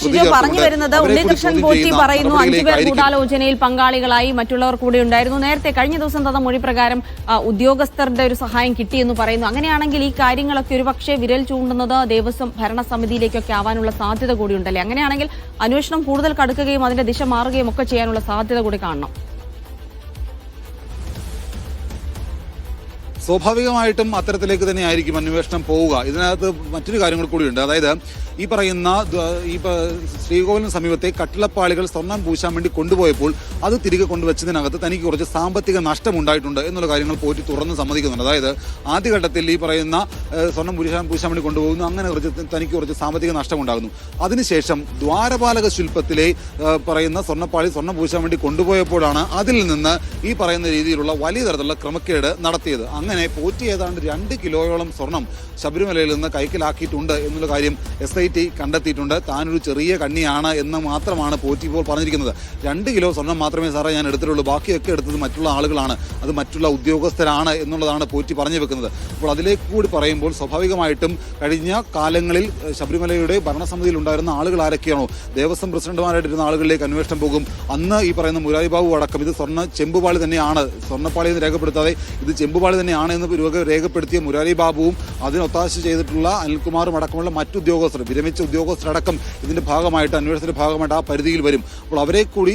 ഷിജു പറഞ്ഞു വരുന്നത് ഉണ്ണികൃഷ്ണൻ പോറ്റി പറയുന്നു 5 പേർ ഗൂഢാലോചനയിൽ പങ്കാളികളായി, മറ്റുള്ളവർ കൂടെ ഉണ്ടായിരുന്നു. നേരത്തെ കഴിഞ്ഞ ദിവസം തന്ന മൊഴി പ്രകാരം ഉദ്യോഗസ്ഥരുടെ ഒരു സഹായം കിട്ടിയെന്ന് പറയുന്നു. അങ്ങനെയാണെങ്കിൽ ഈ കാര്യങ്ങളൊക്കെ ഒരുപക്ഷെ വിരൽ ചൂണ്ടുന്നത് ദേവസ്വം ഭരണസമിതിയിലേക്കൊക്കെ ആവാനുള്ള സാധ്യത കൂടിയുണ്ടല്ലേ? അങ്ങനെയാണെങ്കിൽ അന്വേഷണം കൂടുതൽ കടുക്കുകയും അതിന്റെ ദിശ മാറുകയും ഒക്കെ ചെയ്യാനുള്ള സാധ്യത കൂടി കാണണം. സ്വാഭാവികമായിട്ടും അത്തരത്തിലേക്ക് തന്നെ ആയിരിക്കും അന്വേഷണം പോവുക. ഇതിനകത്ത് മറ്റൊരു കാര്യങ്ങൾ കൂടിയുണ്ട്. അതായത് ഈ പറയുന്ന ശ്രീകോവിലിന് സമീപത്തെ കട്ടിളപ്പാളികൾ സ്വർണ്ണം പൂശാൻ വേണ്ടി കൊണ്ടുപോയപ്പോൾ അത് തിരികെ കൊണ്ടുവച്ചതിനകത്ത് തനിക്ക് കുറച്ച് സാമ്പത്തിക നഷ്ടമുണ്ടായിട്ടുണ്ട് എന്നുള്ള കാര്യങ്ങൾ പോറ്റി തുറന്ന് സമ്മതിക്കുന്നുണ്ട്. അതായത് ആദ്യഘട്ടത്തിൽ ഈ പറയുന്ന സ്വർണ്ണം പൂശാൻ വേണ്ടി കൊണ്ടുപോകുന്നു, അങ്ങനെ തനിക്ക് കുറച്ച് സാമ്പത്തിക നഷ്ടമുണ്ടാകുന്നു. അതിനുശേഷം ദ്വാരപാലക ശില്പത്തിലെ പറയുന്ന സ്വർണ്ണപ്പാളി സ്വർണ്ണം പൂശാൻ വേണ്ടി കൊണ്ടുപോയപ്പോഴാണ് അതിൽ നിന്ന് ഈ പറയുന്ന രീതിയിലുള്ള വലിയ തരത്തിലുള്ള ക്രമക്കേട് നടത്തിയത്. അങ്ങനെ പോറ്റി ഏതാണ്ട് 2 കിലോയോളം സ്വർണം ശബരിമലയിൽ നിന്ന് കൈക്കലാക്കിയിട്ടുണ്ട് എന്നുള്ള കാര്യം SIT കണ്ടെത്തിയിട്ടുണ്ട്. താനൊരു ചെറിയ കണ്ണിയാണ് എന്ന് മാത്രമാണ് പോറ്റി ഇപ്പോൾ പറഞ്ഞിരിക്കുന്നത്. 2 കിലോ സ്വർണം മാത്രമേ സാറേ ഞാൻ എടുത്തിട്ടുള്ളൂ, ബാക്കിയൊക്കെ എടുത്തത് മറ്റുള്ള ആളുകളാണ്, അത് മറ്റുള്ള ഉദ്യോഗസ്ഥരാണ് എന്നുള്ളതാണ് പോറ്റി പറഞ്ഞു വെക്കുന്നത്. അപ്പോൾ അതിലേക്ക് കൂടി പറയുമ്പോൾ സ്വാഭാവികമായിട്ടും കഴിഞ്ഞ കാലങ്ങളിൽ ശബരിമലയുടെ ഭരണസമിതിയിൽ ഉണ്ടായിരുന്ന ആളുകൾ ആരൊക്കെയാണോ ദേവസ്വം പ്രസിഡന്റുമാരായിട്ടിരുന്ന ആളുകളിലേക്ക് അന്വേഷണം പോകും. അന്ന് ഈ പറയുന്ന മുരാരി ബാബു അടക്കം ഇത് ചെമ്പുപാളി തന്നെയാണ്, സ്വർണ്ണപ്പാളി എന്ന് രേഖപ്പെടുത്താതെ ഇത് ചെമ്പുപാളി തന്നെയാണ് എന്ന് രേഖപ്പെടുത്തിയ മുരാരി ബാബുവും അതിനൊത്താശ ചെയ്തിട്ടുള്ള അനിൽകുമാറും അടക്കമുള്ള മറ്റുദ്യോഗസ്ഥർ, വിരമിച്ച ഉദ്യോഗസ്ഥരടക്കം ഇതിന്റെ ഭാഗമായിട്ട് അന്വേഷണത്തിന്റെ ഭാഗമായിട്ട് ആ പരിധിയിൽ വരും. അപ്പോൾ അവരെ കൂടി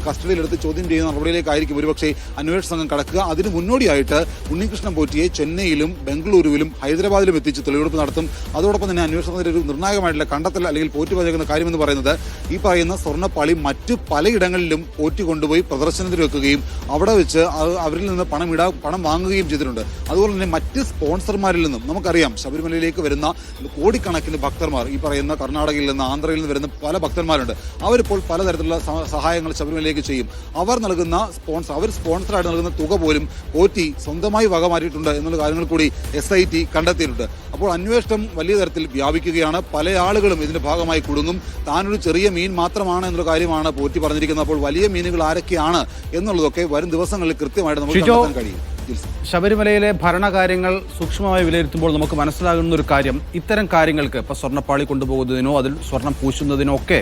കസ്റ്റഡിയിലെടുത്ത് ചോദ്യം ചെയ്യുന്ന നടപടിയിലേക്കായിരിക്കും ഒരുപക്ഷെ അന്വേഷണ സംഘം കടക്കുക. അതിന് മുന്നോടിയായിട്ട് ഉണ്ണികൃഷ്ണൻ പോറ്റിയെ ചെന്നൈയിലും ബംഗളൂരുവിലും ഹൈദരാബാദിലും എത്തിച്ച് തെളിവെടുപ്പ് നടത്തും. അതോടൊപ്പം തന്നെ അന്വേഷണത്തിന്റെ ഒരു നിർണായകമായിട്ടുള്ള കണ്ടെത്തൽ അല്ലെങ്കിൽ പോറ്റി പറഞ്ഞിരിക്കുന്ന കാര്യമെന്ന് പറയുന്നത് ഈ പറയുന്ന സ്വർണ്ണപ്പാളി മറ്റു പലയിടങ്ങളിലും പോറ്റി കൊണ്ടുപോയി പ്രദർശനത്തിന് വെക്കുകയും അവിടെ വെച്ച് അവരിൽ നിന്ന് പണം വാങ്ങുകയും ചെയ്തിട്ടുണ്ട്. അതുപോലെ തന്നെ മറ്റ് സ്പോൺസർമാരിൽ നിന്നും നമുക്കറിയാം ശബരിമലയിലേക്ക് വരുന്ന കോടിക്കണക്കിന് ഭക്തന്മാർ ഈ പറയുന്ന കർണാടകയിൽ നിന്ന് ആന്ധ്രയിൽ നിന്ന് വരുന്ന പല ഭക്തന്മാരുണ്ട്. അവരിപ്പോൾ പലതരത്തിലുള്ള സഹായങ്ങൾ ശബരിമലയിലേക്ക് ചെയ്യും. അവർ സ്പോൺസറായിട്ട് നൽകുന്ന തുക പോലും പോറ്റി സ്വന്തമായി വകമാറ്റിയിട്ടുണ്ട് എന്നുള്ള കാര്യങ്ങൾ കൂടി SIT കണ്ടെത്തിയിട്ടുണ്ട്. അപ്പോൾ അന്വേഷണം വലിയ തരത്തിൽ വ്യാപിക്കുകയാണ്. പല ആളുകളും ഇതിന്റെ ഭാഗമായി കുടുങ്ങും. താനൊരു ചെറിയ മീൻ മാത്രമാണ് എന്നുള്ള കാര്യമാണ് പോറ്റി പറഞ്ഞിരിക്കുന്നത്. അപ്പോൾ വലിയ മീനുകൾ ആരൊക്കെയാണ് എന്നുള്ളതൊക്കെ വരും ദിവസങ്ങളിൽ കൃത്യമായിട്ട് നമുക്ക് കണ്ടെത്താൻ കഴിയും. ശബരിമലയിലെ ഭരണകാര്യങ്ങൾ സൂക്ഷ്മമായി വിലയിരുത്തുമ്പോൾ നമുക്ക് മനസ്സിലാകുന്ന ഒരു കാര്യം, ഇത്തരം കാര്യങ്ങൾക്ക് ഇപ്പോൾ സ്വർണ്ണപ്പാളി കൊണ്ടുപോകുന്നതിനോ അതിൽ സ്വർണം പൂശുന്നതിനോ ഒക്കെ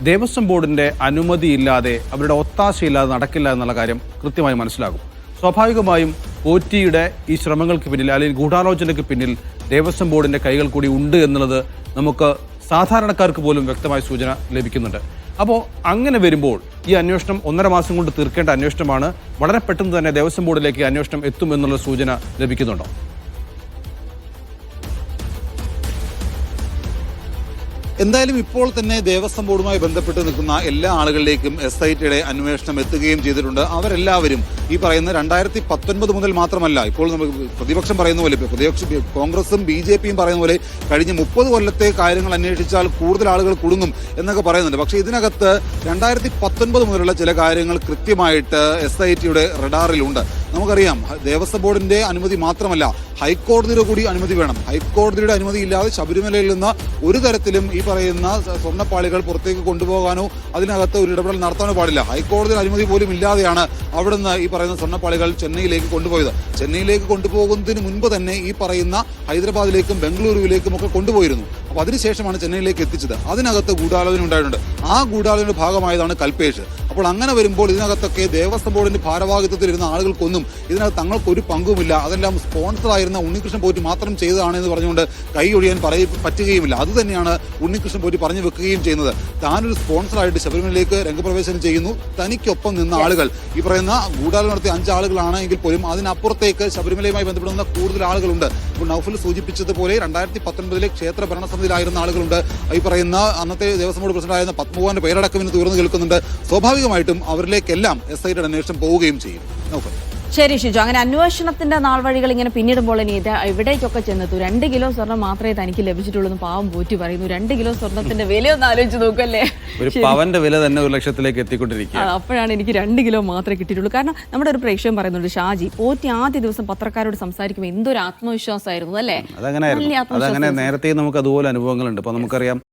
ദേവസ്വം ബോർഡിന്റെ അനുമതിയില്ലാതെ അവരുടെ ഒത്താശയില്ലാതെ നടക്കില്ല എന്നുള്ള കാര്യം കൃത്യമായി മനസ്സിലാകും. സ്വാഭാവികമായും പോറ്റിയുടെ ഈ ശ്രമങ്ങൾക്ക് പിന്നിൽ അല്ലെങ്കിൽ ഗൂഢാലോചനയ്ക്ക് പിന്നിൽ ദേവസ്വം ബോർഡിന്റെ കൈകൾ കൂടി ഉണ്ട് എന്നുള്ളത് നമുക്ക് സാധാരണക്കാർക്ക് പോലും വ്യക്തമായ സൂചന ലഭിക്കുന്നുണ്ട്. അപ്പോൾ അങ്ങനെ വരുമ്പോൾ ഈ അന്വേഷണം 1.5 മാസം കൊണ്ട് തീർക്കേണ്ട അന്വേഷണമാണ്. വളരെ പെട്ടെന്ന് തന്നെ ദേവസ്വം ബോർഡിലേക്ക് അന്വേഷണം എത്തുമെന്നുള്ള സൂചന ലഭിക്കുന്നുണ്ടോ? എന്തായാലും ഇപ്പോൾ തന്നെ ദേവസ്വം ബോർഡുമായി ബന്ധപ്പെട്ട് നിൽക്കുന്ന എല്ലാ ആളുകളിലേക്കും SITയുടെ അന്വേഷണം എത്തുകയും ചെയ്തിട്ടുണ്ട്. അവരെല്ലാവരും ഈ പറയുന്ന 2019 മുതൽ മാത്രമല്ല, ഇപ്പോൾ നമുക്ക് പ്രതിപക്ഷം പറയുന്ന പോലെ, കോൺഗ്രസും BJPയും പറയുന്ന പോലെ കഴിഞ്ഞ 30 കൊല്ലത്തെ കാര്യങ്ങൾ അന്വേഷിച്ചാൽ കൂടുതൽ ആളുകൾ കുടുങ്ങും എന്നൊക്കെ പറയുന്നുണ്ട്. പക്ഷേ ഇതിനകത്ത് 2019 മുതലുള്ള ചില കാര്യങ്ങൾ കൃത്യമായിട്ട് SITയുടെ റഡാറിലുണ്ട്. നമുക്കറിയാം ദേവസ്വം ബോർഡിന്റെ അനുമതി മാത്രമല്ല, ഹൈക്കോടതിയുടെ കൂടി അനുമതി വേണം. ഹൈക്കോടതിയുടെ അനുമതി ഇല്ലാതെ ശബരിമലയിൽ നിന്ന് ഒരു തരത്തിലും ഈ പറയുന്ന സ്വർണ്ണപ്പാളികൾ പുറത്തേക്ക് കൊണ്ടുപോകാനോ അതിനകത്ത് ഒരു ഇടപെടൽ നടത്താനോ പാടില്ല. ഹൈക്കോടതിയുടെ അനുമതി പോലും ഇല്ലാതെയാണ് അവിടുന്ന് ഈ പറയുന്ന സ്വർണ്ണപ്പാളികൾ ചെന്നൈയിലേക്ക് കൊണ്ടുപോയത്. ചെന്നൈയിലേക്ക് കൊണ്ടുപോകുന്നതിന് മുൻപ് തന്നെ ഈ പറയുന്ന ഹൈദരാബാദിലേക്കും ബംഗളൂരുവിലേക്കും ഒക്കെ കൊണ്ടുപോയിരുന്നു. അപ്പോൾ അതിനുശേഷമാണ് ചെന്നൈയിലേക്ക് എത്തിച്ചത്. അതിനകത്ത് ഗൂഢാലോചന ഉണ്ടായിട്ടുണ്ട്. ആ ഗൂഢാലോചനയുടെ ഭാഗമായതാണ് കൽപേഷ്. അപ്പോൾ അങ്ങനെ വരുമ്പോൾ ഇതിനകത്തൊക്കെ ദേവസ്വം ബോർഡിന്റെ ഭാരവാഹിത്വത്തിലിരുന്ന ആളുകൾക്കൊന്നും ഇതിനകത്ത് തങ്ങൾക്കൊരു പങ്കുമില്ല. അതെല്ലാം സ്പോൺസറായിരുന്ന ഉണ്ണികൃഷ്ണൻ പോറ്റി മാത്രം ചെയ്തതാണെന്ന് പറഞ്ഞുകൊണ്ട് കൈ ഒഴിയാൻ പറ്റുകയുമില്ല. അതുതന്നെയാണ് ഉണ്ണികൃഷ്ണൻ പോറ്റി പറഞ്ഞു വെക്കുകയും ചെയ്യുന്നത്. താനൊരു സ്പോൺസറായിട്ട് ശബരിമലയിലേക്ക് രംഗപ്രവേശനം ചെയ്യുന്നു. തനിക്കൊപ്പം നിന്ന ആളുകൾ ഈ പറയുന്ന ഗൂഢാലോചന നടത്തിയ 5 ആളുകളാണ് എങ്കിൽ പോലും അതിനപ്പുറത്തേക്ക് ശബരിമലയുമായി ബന്ധപ്പെടുന്ന കൂടുതൽ ആളുകളുണ്ട്. ഇപ്പോൾ നൗഫൽ സൂചിപ്പിച്ചതുപോലെ 2019 ക്ഷേത്ര ഭരണസമിതിയിലായിരുന്ന ആളുകളുണ്ട്. ഈ പറയുന്ന അന്നത്തെ ദേവസ്വം ബോർഡ് പ്രസിഡന്റായിരുന്ന പത്മകുമാറിന്റെ പേരടക്കം ഇന്ന് തുറന്നു കേൾക്കുന്നുണ്ട്. സ്വാഭാവികമായിട്ടും അവരിലേക്കെല്ലാം SITയുടെ അന്വേഷണം പോവുകയും ചെയ്യും. നൗഫൽ. ശരി ഷിജു, അങ്ങനെ അന്വേഷണത്തിന്റെ നാൾവഴികൾ ഇങ്ങനെ പിന്നിടുമ്പോൾ ഇനി ഇത് എവിടേക്കൊക്കെ ചെന്നെത്തു? 2 കിലോ സ്വർണം മാത്രമേ തനിക്ക് ലഭിച്ചിട്ടുള്ളൂ പാവം പോറ്റി പറയുന്നു. 2 കിലോ സ്വർണത്തിന്റെ വിലയൊന്ന് ആലോചിച്ച് നോക്കല്ലേ. ഒരു പവന്റെ വില തന്നെ 1 ലക്ഷത്തിലേക്ക് എത്തിക്കൊണ്ടിരിക്കുക. അപ്പോഴാണ് എനിക്ക് 2 കിലോ മാത്രമേ കിട്ടിയിട്ടുള്ളൂ. കാരണം നമ്മുടെ ഒരു പ്രേക്ഷകൻ പറയുന്നുണ്ട്, ഷാജി പോറ്റി ആദ്യ ദിവസം പത്രക്കാരോട് സംസാരിക്കുമ്പോൾ എന്തൊരു ആത്മവിശ്വാസമായിരുന്നു അല്ലേ? അതങ്ങനെ നേരത്തെ നമുക്ക് അതുപോലെ അനുഭവങ്ങളുണ്ട്. ഇപ്പൊ നമുക്കറിയാം